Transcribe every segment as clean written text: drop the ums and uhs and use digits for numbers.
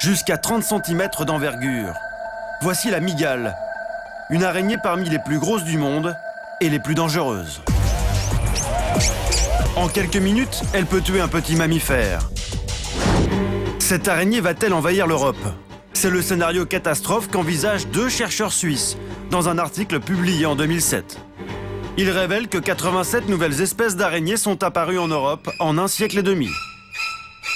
jusqu'à 30 cm d'envergure. Voici la mygale, une araignée parmi les plus grosses du monde et les plus dangereuses. En quelques minutes, elle peut tuer un petit mammifère. Cette araignée va-t-elle envahir l'Europe? C'est le scénario catastrophe qu'envisagent 2 chercheurs suisses dans un article publié en 2007. Ils révèlent que 87 nouvelles espèces d'araignées sont apparues en Europe en 1 siècle et demi.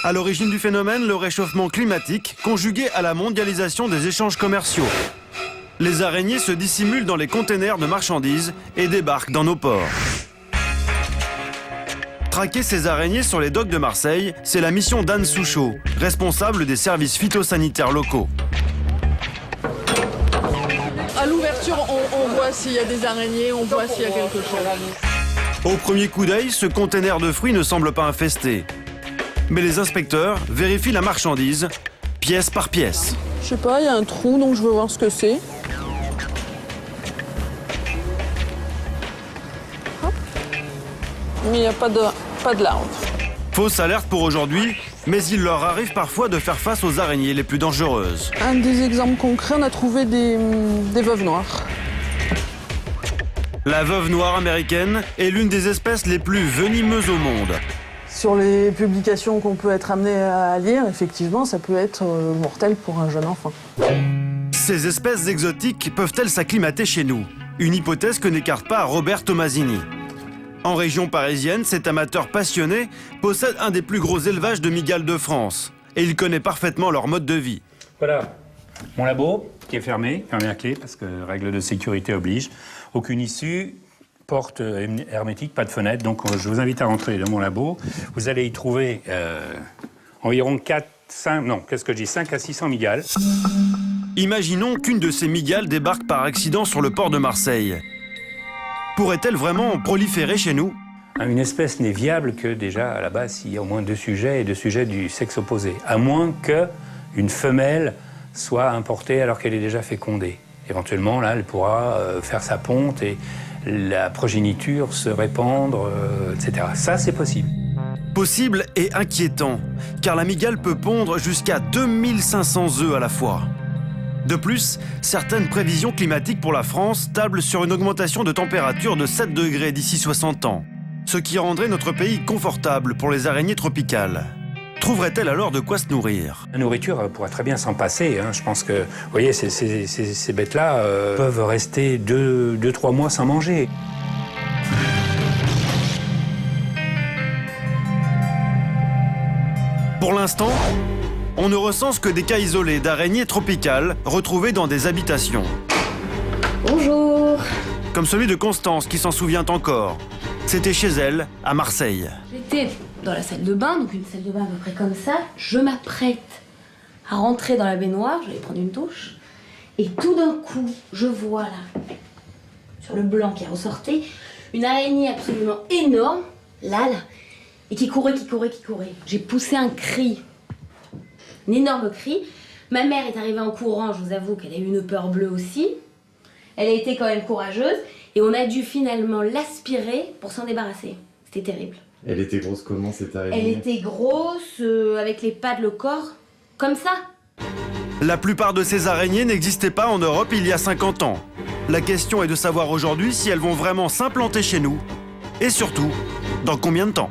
À l'origine du phénomène, le réchauffement climatique conjugué à la mondialisation des échanges commerciaux. Les araignées se dissimulent dans les containers de marchandises et débarquent dans nos ports. Traquer ces araignées sur les docks de Marseille, c'est la mission d'Anne Souchot, responsable des services phytosanitaires locaux. À l'ouverture, on voit s'il y a des araignées, on voit s'il y a quelque chose. Au premier coup d'œil, ce container de fruits ne semble pas infesté. Mais les inspecteurs vérifient la marchandise, pièce par pièce. Je sais pas, il y a un trou, donc je veux voir ce que c'est. Hop. Mais il n'y a pas de larves. Fausse alerte pour aujourd'hui, mais il leur arrive parfois de faire face aux araignées les plus dangereuses. Un des exemples concrets, on a trouvé des veuves noires. La veuve noire américaine est l'une des espèces les plus venimeuses au monde. Sur les publications qu'on peut être amené à lire, effectivement, ça peut être mortel pour un jeune enfant. Ces espèces exotiques peuvent-elles s'acclimater chez nous? Une hypothèse que n'écarte pas Robert Tomasini. En région parisienne, cet amateur passionné possède un des plus gros élevages de mygales de France. Et il connaît parfaitement leur mode de vie. Voilà, mon labo qui est fermé à clé parce que règle de sécurité oblige. Aucune issue, porte hermétique, pas de fenêtre. Donc je vous invite à rentrer dans mon labo. Vous allez y trouver environ 5 à 600 mygales. Imaginons qu'une de ces mygales débarque par accident sur le port de Marseille. Pourrait-elle vraiment proliférer chez nous? Une espèce n'est viable que déjà, à la base, s'il y a au moins 2 sujets et 2 sujets du sexe opposé. À moins qu'une femelle soit importée alors qu'elle est déjà fécondée. Éventuellement, là, elle pourra faire sa ponte et la progéniture se répandre, etc. Ça, c'est possible. Possible et inquiétant, car la mygale peut pondre jusqu'à 2500 œufs à la fois. De plus, certaines prévisions climatiques pour la France tablent sur une augmentation de température de 7 degrés d'ici 60 ans, ce qui rendrait notre pays confortable pour les araignées tropicales. Trouverait-elle alors de quoi se nourrir? La nourriture pourrait très bien s'en passer. Je pense que, vous voyez, ces bêtes-là peuvent rester 2-3 mois sans manger. Pour l'instant, on ne recense que des cas isolés d'araignées tropicales retrouvées dans des habitations. Bonjour. Comme celui de Constance qui s'en souvient encore. C'était chez elle, à Marseille. J'étais dans la salle de bain, donc une salle de bain à peu près comme ça. Je m'apprête à rentrer dans la baignoire, je vais prendre une douche. Et tout d'un coup, je vois là, sur le blanc qui ressortait, une araignée absolument énorme, là, et qui courait. J'ai poussé un cri. Un énorme cri. Ma mère est arrivée en courant, je vous avoue qu'elle a eu une peur bleue aussi. Elle a été quand même courageuse et on a dû finalement l'aspirer pour s'en débarrasser. C'était terrible. Elle était grosse comment cette araignée? Elle était grosse, avec les pattes, le corps, comme ça. La plupart de ces araignées n'existaient pas en Europe il y a 50 ans. La question est de savoir aujourd'hui si elles vont vraiment s'implanter chez nous et surtout, dans combien de temps.